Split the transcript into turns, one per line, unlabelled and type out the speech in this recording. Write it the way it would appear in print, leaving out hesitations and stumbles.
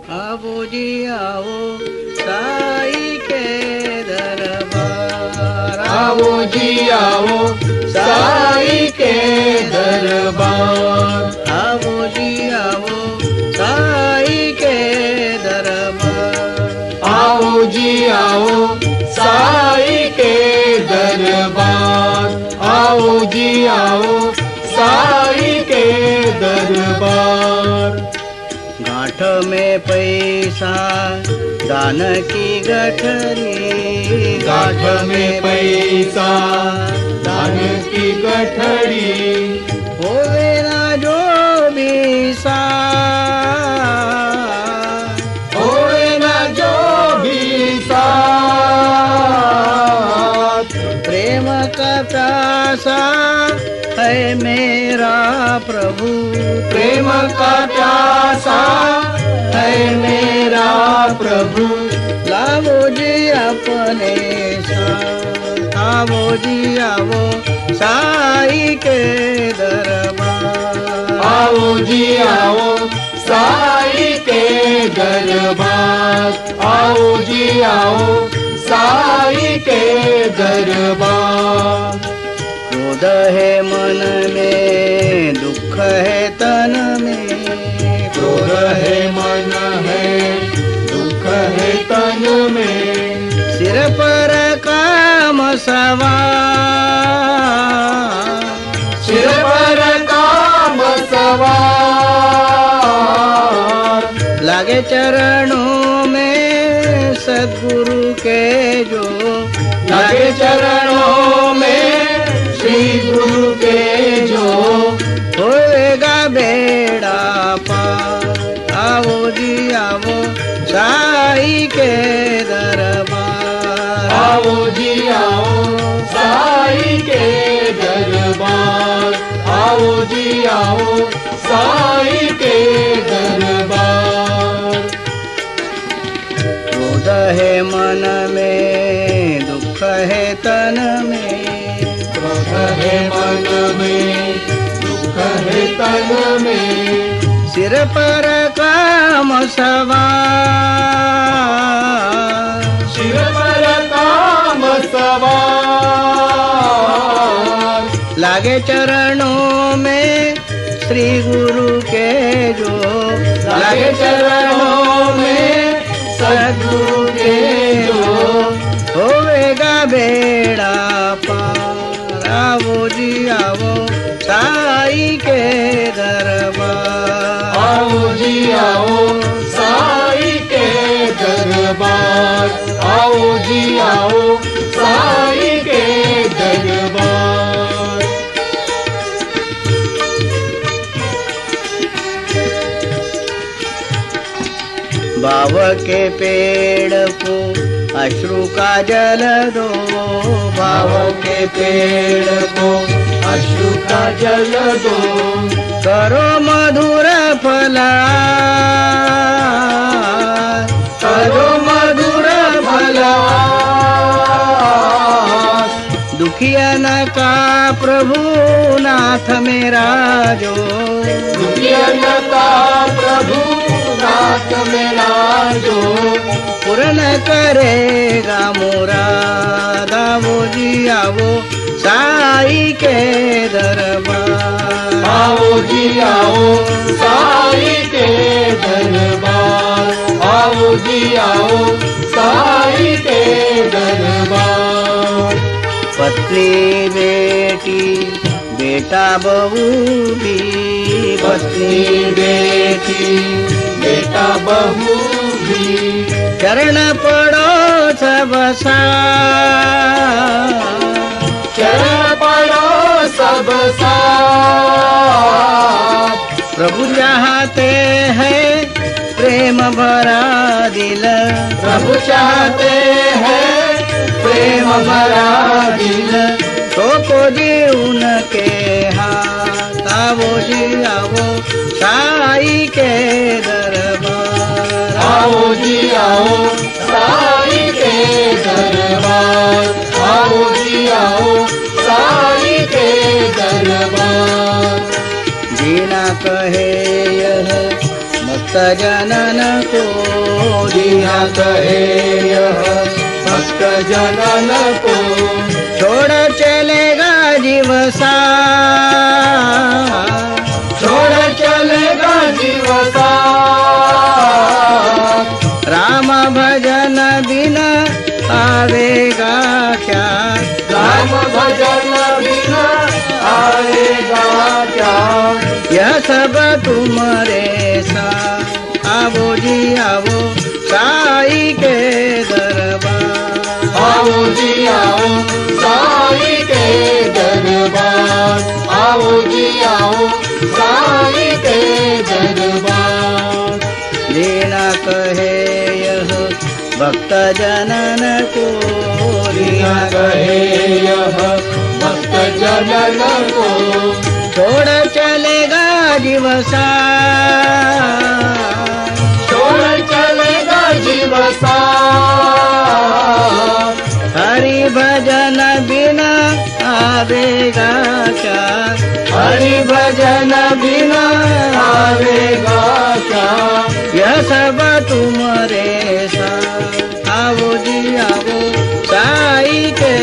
आओ जी आओ साई के दरबार।
आओ जी आओ साई के दरबार।
आओ जी आओ साई के दरबार।
आओ जी आओ साई के दरबार। आओ जी आओ साई के दरबार।
गांठ में पैसा दान की गठरी।
गांठ में पैसा दान की गठरी।
होवे ना जो भी साथ,
होवे ना जो भी साथ।
प्रेम का प्यासा है मेरा प्रभु।
प्रेम का प्यासा है मेरा प्रभु।
लाओ जी अपने साथ। आओ जी आओ साई के दरबार।
आओ जी आओ साई के दरबार। आओ जी आओ साई के दरबार।
क्रोध है मन में, दुख है तन में।
क्रोध है मन है, दुख है तन में।
सिर पर काम सवार।
सिर पर काम सवार।
लागे चरणों में सद्गुरु के जो।
लगे चरणों में श्री गुरु के जो।
होएगा बेड़ा पार। आओ जी आओ साई के दरबार।
आओ जी आओ साई के दरबार। आओ जी आओ साई के दरबार।
क्रोध है मन में, दुख है तन में।
क्रोध है मन में, दुख है तन में।
सिर पर काम सवार।
सिर पर काम सवार।
लागे चरणों में श्री गुरु के जो।
लागे चरणों में सद्गुरु के जो।
होवेगा बेड़ा पार। आओ जी आओ साई के दरबार।
आओ जी आओ साई के दरबार। आओ जी आओ साई के दरबार।
बाव के पेड़ को अश्रु का जल दो।
भाव के पेड़ को अश्रु का जल दो।
करो मधुर फलहार।
करो मधुर फलहार।
दुखियन का प्रभु नाथ मेरा जो।
दुखियन का प्रभु नाथ मेरा जो।
पूर्ण करेगा मुराद। आओ जी आओ साई के दरबार।
आओ जी आओ साई के दरबार। आओ जी आओ साई के दरबार।
पत्नी बेटी बेटा बहू भी।
पत्नी बेटी बेटा बहू भी।
चरण पड़ो सब साथ।
चरण पड़ो सब साथ।
प्रभु चाहते हैं प्रेम भरा दिल।
प्रभु चाहते हैं प्रेम भरा दिल।
तो को जी उनके हाथ। आओ जी आओ साई के दरबार।
आओ जी आओ साई के दरबार। आओ जी आओ साई के दरबार।
जीना कहे यह भक्त जनन को
जिया कहे यह भक्त जनन को
छोड़ चलेगा जीव साथ,
छोड़ चलेगा जीव साथ।
राम भजन बिना आवेगा क्या,
राम भजन बिना आएगा क्या।
यह सब तुम्हारे साथ। आवो जी आवो साई के दरबार,
आओ जी आओ साई के दरबार, आओ जी आओ साई के दरबार।
लीना कहे यह भक्त जनन को,
लीना कहे यह भक्त जनन को
छोड़ चलेगा जीव साथ,
छोड़ चलेगा जीव साथ।
हरि भजन बिना आवेगा क्या,
हरि भजन बिना आवेगा क्या।
यह सब तुम्हारे साथ। आवो जी आवो साई के